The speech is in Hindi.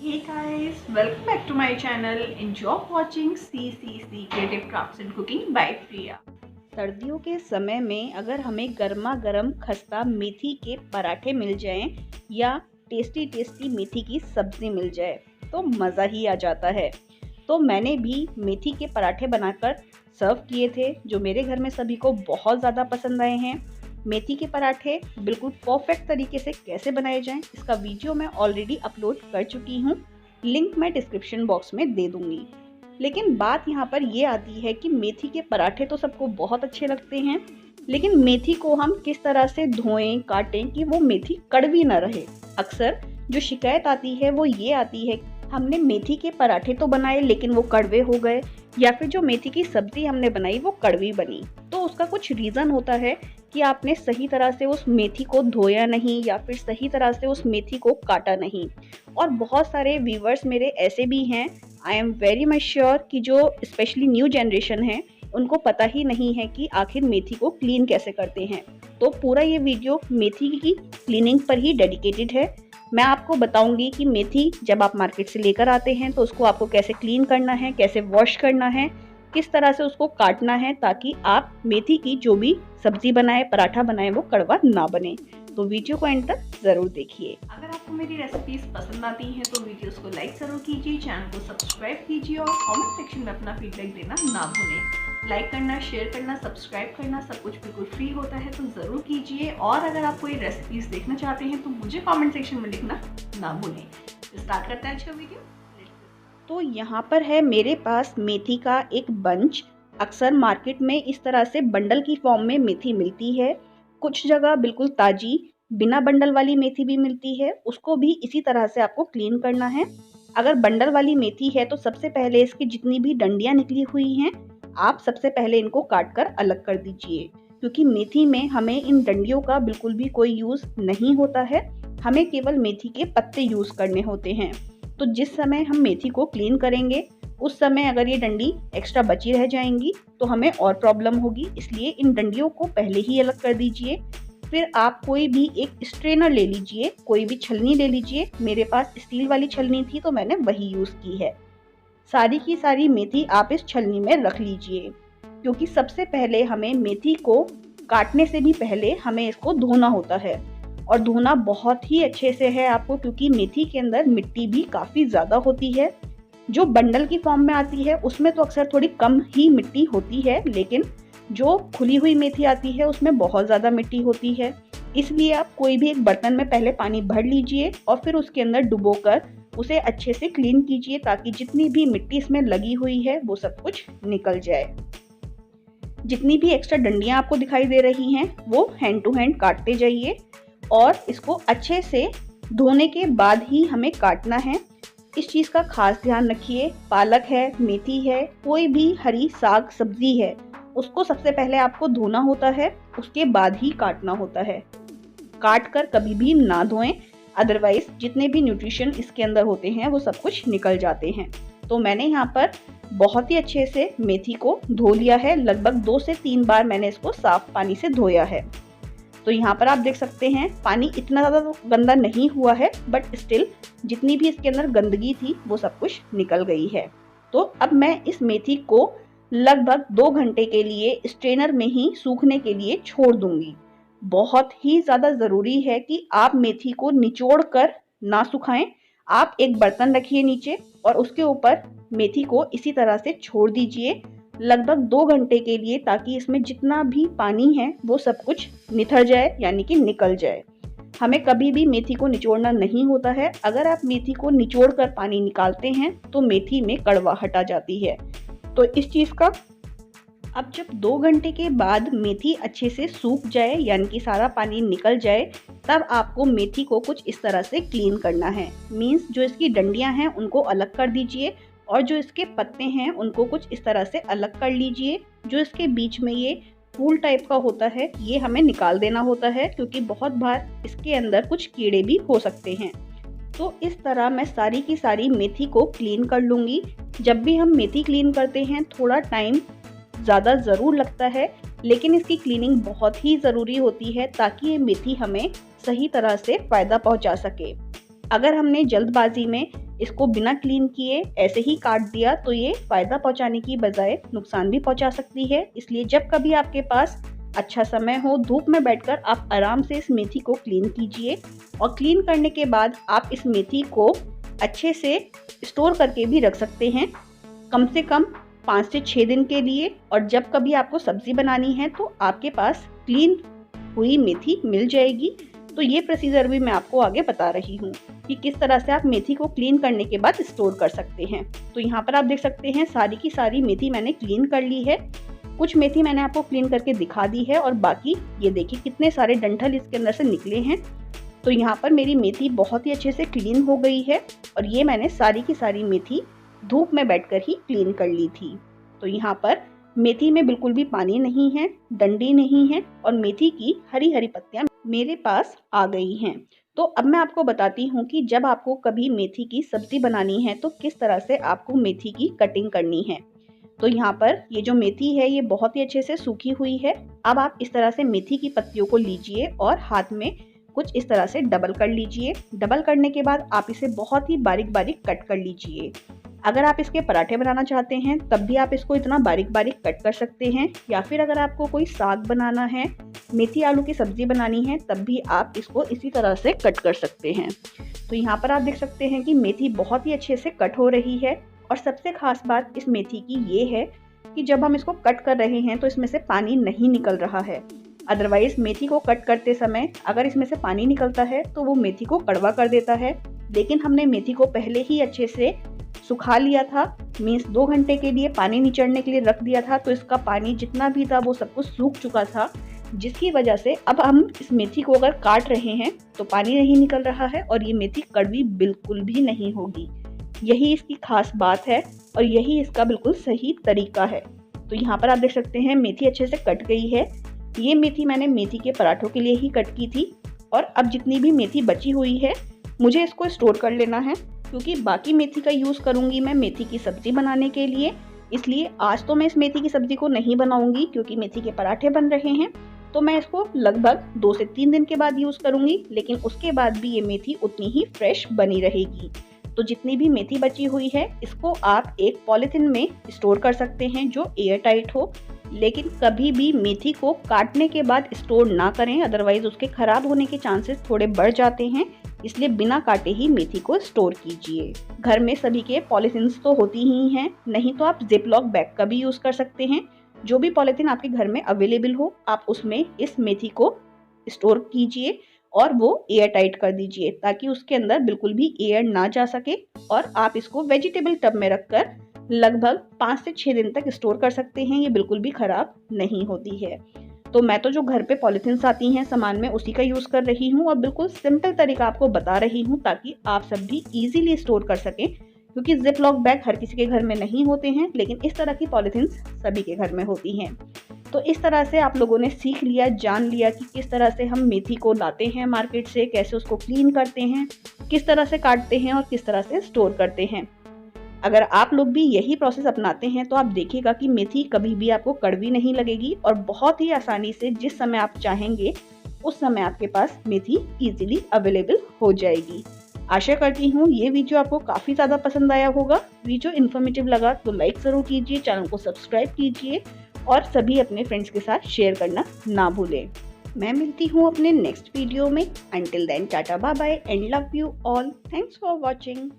Hey guys, welcome back to my channel. Enjoy watching CCC Creative Crafts and Cooking by Priya. सर्दियों के समय में अगर हमें गर्मा गर्म खस्ता मेथी के पराठे मिल जाएं या टेस्टी टेस्टी मेथी की सब्जी मिल जाए तो मज़ा ही आ जाता है। तो मैंने भी मेथी के पराठे बनाकर सर्व किए थे जो मेरे घर में सभी को बहुत ज़्यादा पसंद आए हैं। मेथी के पराठे बिल्कुल परफेक्ट तरीके से कैसे बनाए जाएं इसका वीडियो मैं ऑलरेडी अपलोड कर चुकी हूँ, लिंक मैं डिस्क्रिप्शन बॉक्स में दे दूँगी। लेकिन बात यहाँ पर ये आती है कि मेथी के पराठे तो सबको बहुत अच्छे लगते हैं, लेकिन मेथी को हम किस तरह से धोएं काटें कि वो मेथी कड़वी ना रहे। अक्सर जो शिकायत आती है वो ये आती है हमने मेथी के पराठे तो बनाए लेकिन वो कड़वे हो गए, या फिर जो मेथी की सब्जी हमने बनाई वो कड़वी बनी। तो उसका कुछ रीज़न होता है कि आपने सही तरह से उस मेथी को धोया नहीं या फिर सही तरह से उस मेथी को काटा नहीं। और बहुत सारे व्यूवर्स मेरे ऐसे भी हैं, I am very much sure कि जो स्पेशली न्यू जनरेशन है उनको पता ही नहीं है कि आखिर मेथी को क्लीन कैसे करते हैं। तो पूरा ये वीडियो मेथी की क्लीनिंग पर ही डेडिकेटेड है। मैं आपको बताऊंगी कि मेथी जब आप मार्केट से लेकर आते हैं तो उसको आपको कैसे क्लीन करना है, कैसे वॉश करना है, किस तरह से उसको काटना है ताकि आप मेथी की जो भी सब्जी बनाए, पराठा बनाए वो कड़वा ना बने। तो वीडियो को एंड तक ज़रूर देखिए। अगर आपको मेरी रेसिपीज पसंद आती हैं तो वीडियोस को लाइक ज़रूर कीजिए, चैनल को सब्सक्राइब कीजिए और कमेंट सेक्शन में अपना फीडबैक देना ना भूलें। लाइक करना, शेयर करना, सब्सक्राइब करना सब कुछ बिल्कुल फ्री होता है तो ज़रूर कीजिए। और अगर आप कोई रेसिपीज़ देखना चाहते हैं तो मुझे कॉमेंट सेक्शन में लिखना ना भूलें। स्टार्ट करते हैं आज का वीडियो। तो यहाँ पर है मेरे पास मेथी का एक बंच। अक्सर मार्केट में इस तरह से बंडल की फॉर्म में मेथी मिलती है, कुछ जगह बिल्कुल ताज़ी बिना बंडल वाली मेथी भी मिलती है। उसको भी इसी तरह से आपको क्लीन करना है। अगर बंडल वाली मेथी है तो सबसे पहले इसकी जितनी भी डंडियाँ निकली हुई हैं आप सबसे पहले इनको काट कर अलग कर दीजिए, क्योंकि मेथी में हमें इन डंडियों का बिल्कुल भी कोई यूज़ नहीं होता है, हमें केवल मेथी के पत्ते यूज़ करने होते हैं। तो जिस समय हम मेथी को क्लीन करेंगे उस समय अगर ये डंडी एक्स्ट्रा बची रह जाएंगी तो हमें और प्रॉब्लम होगी, इसलिए इन डंडियों को पहले ही अलग कर दीजिए। फिर आप कोई भी एक स्ट्रेनर ले लीजिए, कोई भी छलनी ले लीजिए। मेरे पास स्टील वाली छलनी थी तो मैंने वही यूज़ की है। सारी की सारी मेथी आप इस छलनी में रख लीजिए, क्योंकि सबसे पहले हमें मेथी को काटने से भी पहले हमें इसको धोना होता है। और धोना बहुत ही अच्छे से है आपको, क्योंकि मेथी के अंदर मिट्टी भी काफ़ी ज़्यादा होती है। जो बंडल की फॉर्म में आती है उसमें तो अक्सर थोड़ी कम ही मिट्टी होती है, लेकिन जो खुली हुई मेथी आती है उसमें बहुत ज़्यादा मिट्टी होती है। इसलिए आप कोई भी एक बर्तन में पहले पानी भर लीजिए और फिर उसके अंदर डुबोकर उसे अच्छे से क्लीन कीजिए ताकि जितनी भी मिट्टी इसमें लगी हुई है वो सब कुछ निकल जाए। जितनी भी एक्स्ट्रा डंडियाँ आपको दिखाई दे रही हैं वो हैंड टू हैंड काटते जाइए और इसको अच्छे से धोने के बाद ही हमें काटना है। इस चीज़ का खास ध्यान रखिए। पालक है, मेथी है, कोई भी हरी साग सब्जी है, उसको सबसे पहले आपको धोना होता है, उसके बाद ही काटना होता है। काट कर कभी भी ना धोएं, अदरवाइज जितने भी न्यूट्रिशन इसके अंदर होते हैं वो सब कुछ निकल जाते हैं। तो मैंने यहाँ पर बहुत ही अच्छे से मेथी को धो लिया है, लगभग 2 से 3 बार मैंने इसको साफ पानी से धोया है। तो यहाँ पर आप देख सकते हैं पानी इतना ज़्यादा तो गंदा नहीं हुआ है, बट स्टिल जितनी भी इसके अंदर गंदगी थी वो सब कुछ निकल गई है। तो अब मैं इस मेथी को लगभग 2 घंटे के लिए स्ट्रेनर में ही सूखने के लिए छोड़ दूंगी। बहुत ही ज़्यादा ज़रूरी है कि आप मेथी को निचोड़ कर ना सुखाएं। आप एक बर्तन रखिए नीचे और उसके ऊपर मेथी को इसी तरह से छोड़ दीजिए लगभग 2 घंटे के लिए, ताकि इसमें जितना भी पानी है वो सब कुछ निथर जाए, यानी कि निकल जाए। हमें कभी भी मेथी को निचोड़ना नहीं होता है। अगर आप मेथी को निचोड़ कर पानी निकालते हैं तो मेथी में कड़वाहट आ जाती है। तो इस चीज़ का अब जब 2 घंटे के बाद मेथी अच्छे से सूख जाए, यानी कि सारा पानी निकल जाए, तब आपको मेथी को कुछ इस तरह से क्लीन करना है। मीन्स जो इसकी डंडियां हैं उनको अलग कर दीजिए और जो इसके पत्ते हैं उनको कुछ इस तरह से अलग कर लीजिए। जो इसके बीच में ये फूल टाइप का होता है ये हमें निकाल देना होता है, क्योंकि बहुत बार इसके अंदर कुछ कीड़े भी हो सकते हैं। तो इस तरह मैं सारी की सारी मेथी को क्लीन कर लूँगी। जब भी हम मेथी क्लीन करते हैं थोड़ा टाइम ज़्यादा ज़रूर लगता है, लेकिन इसकी क्लीनिंग बहुत ही ज़रूरी होती है ताकि ये मेथी हमें सही तरह से फ़ायदा पहुंचा सके। अगर हमने जल्दबाजी में इसको बिना क्लीन किए ऐसे ही काट दिया तो ये फ़ायदा पहुंचाने की बजाय नुकसान भी पहुंचा सकती है। इसलिए जब कभी आपके पास अच्छा समय हो, धूप में बैठकर आप आराम से इस मेथी को क्लीन कीजिए और क्लीन करने के बाद आप इस मेथी को अच्छे से स्टोर करके भी रख सकते हैं, कम से कम 5 से 6 दिन के लिए। और जब कभी आपको सब्जी बनानी है तो आपके पास क्लीन हुई मेथी मिल जाएगी। तो ये प्रोसीजर भी मैं आपको आगे बता रही हूँ कि किस तरह से आप मेथी को क्लीन करने के बाद स्टोर कर सकते हैं। तो यहाँ पर आप देख सकते हैं सारी की सारी मेथी मैंने क्लीन कर ली है। कुछ मेथी मैंने आपको क्लीन करके दिखा दी है और बाकी ये देखिए कितने सारे डंठल इसके अंदर से निकले हैं। तो यहाँ पर मेरी मेथी बहुत ही अच्छे से क्लीन हो गई है और ये मैंने सारी की सारी मेथी धूप में बैठकर ही क्लीन कर ली थी। तो यहाँ पर मेथी में बिल्कुल भी पानी नहीं है, डंडी नहीं है और मेथी की हरी हरी पत्तियां मेरे पास आ गई हैं। तो अब मैं आपको बताती हूँ कि जब आपको कभी मेथी की सब्जी बनानी है तो किस तरह से आपको मेथी की कटिंग करनी है। तो यहाँ पर ये जो मेथी है ये बहुत ही अच्छे से सूखी हुई है। अब आप इस तरह से मेथी की पत्तियों को लीजिए और हाथ में कुछ इस तरह से डबल कर लीजिए। डबल करने के बाद आप इसे बहुत ही बारीक बारीक कट कर लीजिए। अगर आप इसके पराठे बनाना चाहते हैं तब भी आप इसको इतना बारीक बारीक कट कर सकते हैं, या फिर अगर आपको कोई साग बनाना है, मेथी आलू की सब्जी बनानी है तब भी आप इसको इसी तरह से कट कर सकते हैं। तो यहाँ पर आप देख सकते हैं कि मेथी बहुत ही अच्छे से कट हो रही है। और सबसे खास बात इस मेथी की ये है कि जब हम इसको कट कर रहे हैं तो इसमें से पानी नहीं निकल रहा है। अदरवाइज मेथी को कट करते समय अगर इसमें से पानी निकलता है तो वो मेथी को कड़वा कर देता है। लेकिन हमने मेथी को पहले ही अच्छे से सुखा लिया था, मीन्स 2 घंटे के लिए पानी निचड़ने के लिए रख दिया था। तो इसका पानी जितना भी था वो सब कुछ सूख चुका था, जिसकी वजह से अब हम इस मेथी को अगर काट रहे हैं तो पानी नहीं निकल रहा है और ये मेथी कड़वी बिल्कुल भी नहीं होगी। यही इसकी खास बात है और यही इसका बिल्कुल सही तरीका है। तो यहाँ पर आप देख सकते हैं मेथी अच्छे से कट गई है। ये मेथी मैंने मेथी के पराठों के लिए ही कट की थी और अब जितनी भी मेथी बची हुई है मुझे इसको स्टोर कर लेना है, क्योंकि बाकी मेथी का यूज़ करूँगी मैं मेथी की सब्जी बनाने के लिए। इसलिए आज तो मैं इस मेथी की सब्जी को नहीं बनाऊंगी क्योंकि मेथी के पराठे बन रहे हैं। तो मैं इसको लगभग 2 से 3 दिन के बाद यूज़ करूँगी, लेकिन उसके बाद भी ये मेथी उतनी ही फ्रेश बनी रहेगी। तो जितनी भी मेथी बची हुई है इसको आप एक पॉलीथिन में स्टोर कर सकते हैं जो एयर टाइट हो। लेकिन कभी भी मेथी को काटने के बाद स्टोर ना करें, अदरवाइज उसके खराब होने के चांसेस थोड़े बढ़ जाते हैं। इसलिए बिना काटे ही मेथी को स्टोर कीजिए। घर में सभी के पॉलीथिन्स तो होती ही हैं, नहीं तो आप जिपलॉक बैग का भी यूज़ कर सकते हैं। जो भी पॉलीथिन आपके घर में अवेलेबल हो आप उसमें इस मेथी को स्टोर कीजिए और वो एयर टाइट कर दीजिए ताकि उसके अंदर बिल्कुल भी एयर ना जा सके। और आप इसको वेजिटेबल टब में रखकर लगभग 5 से 6 दिन तक स्टोर कर सकते हैं। ये बिल्कुल भी खराब नहीं होती है। तो मैं तो जो घर पे पॉलीथिन्स आती हैं सामान में उसी का यूज़ कर रही हूँ और बिल्कुल सिंपल तरीका आपको बता रही हूँ ताकि आप सब भी इजीली स्टोर कर सकें, क्योंकि जिप लॉक बैग हर किसी के घर में नहीं होते हैं, लेकिन इस तरह की पॉलीथिन्स सभी के घर में होती हैं। तो इस तरह से आप लोगों ने सीख लिया, जान लिया कि किस तरह से हम मेथी को लाते हैं मार्केट से, कैसे उसको क्लीन करते हैं, किस तरह से काटते हैं और किस तरह से स्टोर करते हैं। अगर आप लोग भी यही प्रोसेस अपनाते हैं तो आप देखिएगा कि मेथी कभी भी आपको कड़वी नहीं लगेगी और बहुत ही आसानी से जिस समय आप चाहेंगे उस समय आपके पास मेथी इजीली अवेलेबल हो जाएगी। आशा करती हूँ ये वीडियो आपको काफ़ी ज़्यादा पसंद आया होगा। वीडियो इन्फॉर्मेटिव लगा तो लाइक ज़रूर कीजिए, चैनल को सब्सक्राइब कीजिए और सभी अपने फ्रेंड्स के साथ शेयर करना ना भूलें। मैं मिलती हूँ अपने नेक्स्ट वीडियो में। Until then tata bye bye and love you all. Thanks for watching.